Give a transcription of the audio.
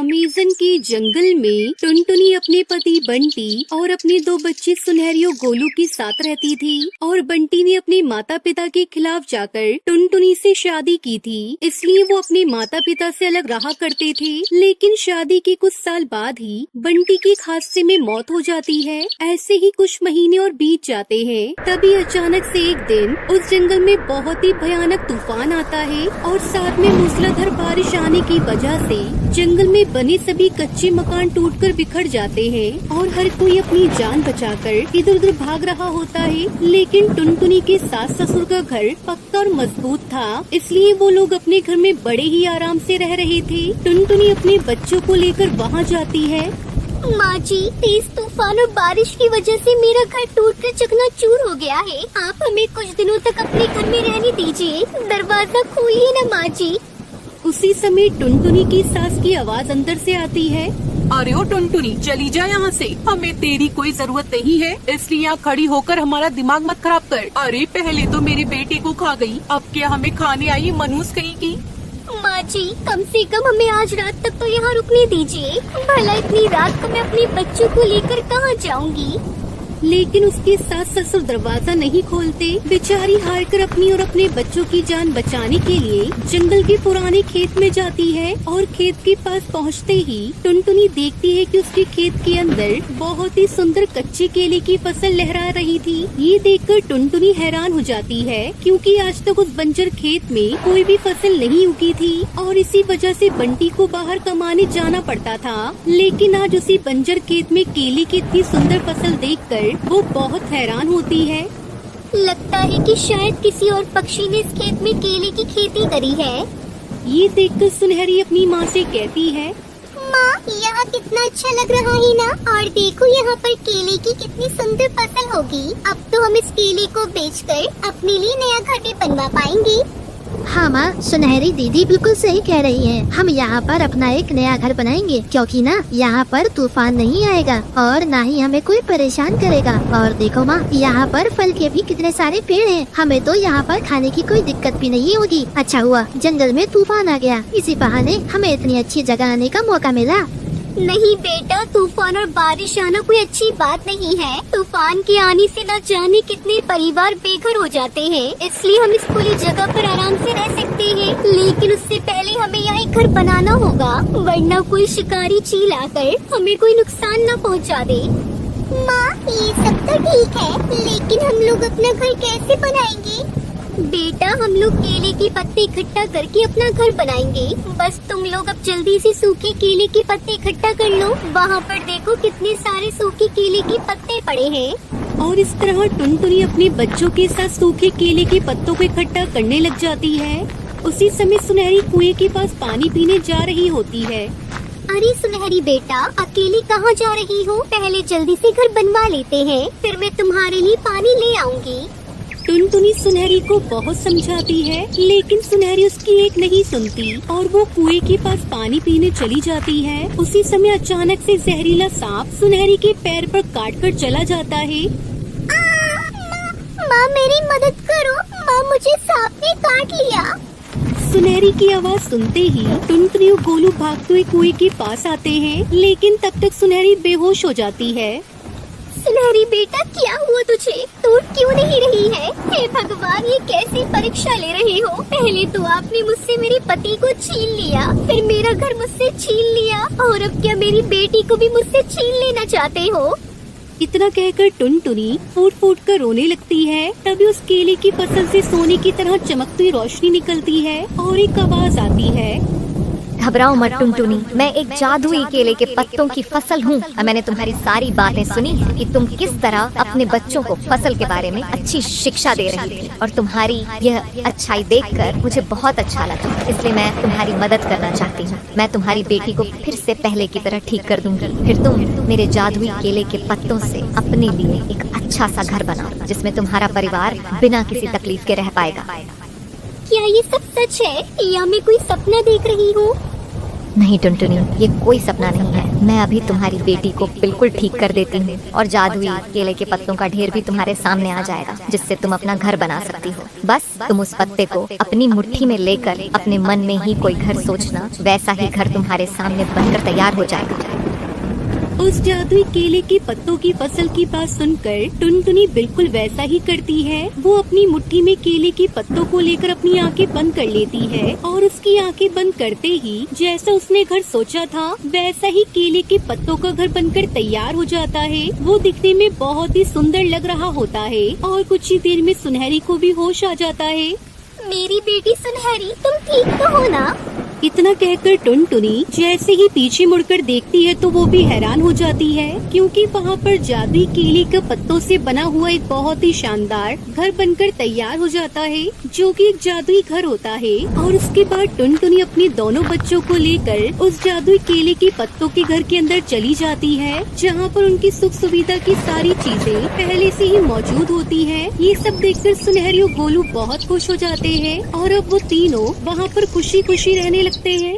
Amazon के जंगल में टुनटुनी अपने पति बंटी और अपने दो बच्चे सुनहरी और गोलू के साथ रहती थी। और बंटी ने अपने माता पिता के खिलाफ जाकर टुनटुनी से शादी की थी, इसलिए वो अपने माता पिता से अलग रहा करते थे। लेकिन शादी के कुछ साल बाद ही बंटी की एक हादसे में मौत हो जाती है। ऐसे ही कुछ महीने और बीत जाते हैं। तभी अचानक से एक दिन उस जंगल में बहुत ही भयानक तूफान आता है और साथ में मूसलाधार बारिश आने की वजह से जंगल में बने सभी कच्चे मकान टूटकर बिखर जाते हैं और हर कोई अपनी जान बचाकर इधर उधर भाग रहा होता है। लेकिन टुनटुनी के सास ससुर का घर पक्का और मजबूत था, इसलिए वो लोग अपने घर में बड़े ही आराम से रह रहे थे। टुनटुनी अपने बच्चों को लेकर वहाँ जाती है। माँ जी, तेज तूफान और बारिश की वजह से मेरा घर टूटकर चकनाचूर हो गया है। आप हमें कुछ दिनों तक अपने घर में रहने दीजिए। दरवाजा खोलिए ना माँ जी। उसी समय टुनटुनी की सास की आवाज अंदर से आती है। अरे ओ टुनटुनी, चली जा यहाँ से, हमें तेरी कोई जरूरत नहीं है, इसलिए यहाँ खड़ी होकर हमारा दिमाग मत खराब कर। अरे पहले तो मेरे बेटे को खा गई, अब क्या हमें खाने आई मनूस कहीं की। माँ जी, कम से कम हमें आज रात तक तो यहाँ रुकने दीजिए। भला इतनी रात को मैं अपने बच्चों को लेकर कहाँ जाऊँगी। लेकिन उसके सास ससुर दरवाजा नहीं खोलते। बेचारी हार कर अपनी और अपने बच्चों की जान बचाने के लिए जंगल के पुराने खेत में जाती है। और खेत के पास पहुंचते ही टुनटुनी देखती है कि उसके खेत के अंदर बहुत ही सुंदर कच्चे केले की फसल लहरा रही थी। ये देखकर टुनटुनी हैरान हो जाती है, क्योंकि आज तक उस बंजर खेत में कोई भी फसल नहीं उगी थी और इसी वजह से बंटी को बाहर कमाने जाना पड़ता था। लेकिन आज उसी बंजर खेत में केले की इतनी सुंदर फसल देखकर वो बहुत हैरान होती है। लगता है कि शायद किसी और पक्षी ने इस खेत में केले की खेती करी है। ये देखकर सुनहरी अपनी माँ से कहती है, माँ, यहाँ कितना अच्छा लग रहा है ना। और देखो यहाँ पर केले की कितनी सुंदर फसल होगी। अब तो हम इस केले को बेचकर अपने लिए नया घर भी बनवा पाएंगे। हाँ माँ, सुनहरी दीदी बिल्कुल सही कह रही है। हम यहाँ पर अपना एक नया घर बनाएंगे, क्योंकि ना यहाँ पर तूफान नहीं आएगा और ना ही हमें कोई परेशान करेगा। और देखो माँ, यहाँ पर फल के भी कितने सारे पेड़ हैं, हमें तो यहाँ पर खाने की कोई दिक्कत भी नहीं होगी। अच्छा हुआ जंगल में तूफान आ गया, इसी बहाने हमें इतनी अच्छी जगह आने का मौका मिला। नहीं बेटा, तूफान और बारिश आना कोई अच्छी बात नहीं है। तूफान के आने से न जाने कितने परिवार बेघर हो जाते हैं, इसलिए हम इस खुली जगह पर आराम से रह सकते हैं। लेकिन उससे पहले हमें यहाँ एक घर बनाना होगा, वरना कोई शिकारी चील आकर हमें कोई नुकसान न पहुँचा दे। माँ, ये सब तो ठीक है, लेकिन हम लोग अपना घर कैसे बनाएंगे? बेटा, हम लोग केले के पत्ते इकट्ठा करके अपना घर बनाएंगे। बस तुम लोग अब जल्दी से सूखे केले के पत्ते इकट्ठा कर लो। वहाँ पर देखो कितने सारे सूखे केले के पत्ते पड़े हैं। और इस तरह टुनटुनी अपने बच्चों के साथ सूखे केले के पत्तों को इकट्ठा करने लग जाती है। उसी समय सुनहरी कुएं के पास पानी पीने जा रही होती है। अरे सुनहरी बेटा, अकेली कहाँ जा रही हो? पहले जल्दी से घर बनवा लेते हैं, फिर मैं तुम्हारे लिए पानी ले आऊंगी। टुनटुनी सुनहरी को बहुत समझाती है, लेकिन सुनहरी उसकी एक नहीं सुनती और वो कुएं के पास पानी पीने चली जाती है। उसी समय अचानक से जहरीला सांप सुनहरी के पैर पर काट कर चला जाता है। माँ, मेरी मदद करो। माँ, मुझे सांप ने काट लिया। सुनहरी की आवाज सुनते ही टुनटुनी और गोलू भागते हुए कुएं के पास आते हैं, लेकिन तब तक सुनहरी बेहोश हो जाती है। सुनहरी बेटा, क्या हुआ तुझे? तू क्यों नहीं रही है? हे भगवान, ये कैसी परीक्षा ले रहे हो? पहले तो आपने मुझसे मेरे पति को छीन लिया, फिर मेरा घर मुझसे छीन लिया, और अब क्या मेरी बेटी को भी मुझसे छीन लेना चाहते हो? इतना कहकर टुनटुनी फूट फूट कर रोने लगती है। तभी उस केले की फसल से सोने की तरह चमकती रोशनी निकलती है और एक आवाज आती है, घबराओ मत टुनटुनी, मैं एक जादुई केले के पत्तों की फसल हूँ। मैंने तुम्हारी सारी बातें सुनी है कि तुम किस तरह अपने बच्चों को फसल के बारे में अच्छी शिक्षा दे रही थी, और तुम्हारी यह अच्छाई देखकर मुझे बहुत अच्छा लगा, इसलिए मैं तुम्हारी मदद करना चाहती हूँ। मैं तुम्हारी बेटी को फिर से पहले की तरह ठीक कर दूंगी, फिर तुम मेरे जादुई केले के पत्तों से अपने लिए एक अच्छा सा घर बनाओ, जिसमें तुम्हारा परिवार बिना किसी तकलीफ के रह पाएगा। क्या ये सब सच है या मैं कोई सपना देख रही हूँ? नहीं टुनटुनी, ये कोई सपना नहीं है। मैं अभी तुम्हारी बेटी को बिल्कुल ठीक कर देती हूँ और जादुई केले के पत्तों का ढेर भी तुम्हारे सामने आ जाएगा, जिससे तुम अपना घर बना सकती हो। बस तुम उस पत्ते को अपनी मुट्ठी में लेकर अपने मन में ही कोई घर सोचना, वैसा ही घर तुम्हारे सामने बनकर तैयार हो जाएगा। उस जादुई केले के पत्तों की फसल की बात सुनकर टुनटुनी बिल्कुल वैसा ही करती है। वो अपनी मुट्ठी में केले के पत्तों को लेकर अपनी आंखें बंद कर लेती है और उसकी आंखें बंद करते ही जैसा उसने घर सोचा था वैसा ही केले के पत्तों का घर बनकर तैयार हो जाता है। वो दिखने में बहुत ही सुंदर लग रहा होता है और कुछ ही देर में सुनहरी को भी होश आ जाता है। मेरी बेटी सुनहरी, तुम ठीक तो हो ना? इतना कहकर टुनटुनी जैसे ही पीछे मुड़कर देखती है तो वो भी हैरान हो जाती है, क्योंकि वहाँ पर जादुई केले के पत्तों से बना हुआ एक बहुत ही शानदार घर बनकर तैयार हो जाता है, जो कि एक जादुई घर होता है। और उसके बाद टुनटुनी अपने दोनों बच्चों को लेकर उस जादुई केले के पत्तों के घर के अंदर चली जाती है, जहाँ पर उनकी सुख सुविधा की सारी चीजें पहले से ही मौजूद होती है। ये सब देखकर सुनहरी और गोलू बहुत खुश हो जाते हैं और अब वो तीनों वहाँ पर खुशी खुशी रहने लगते हैं।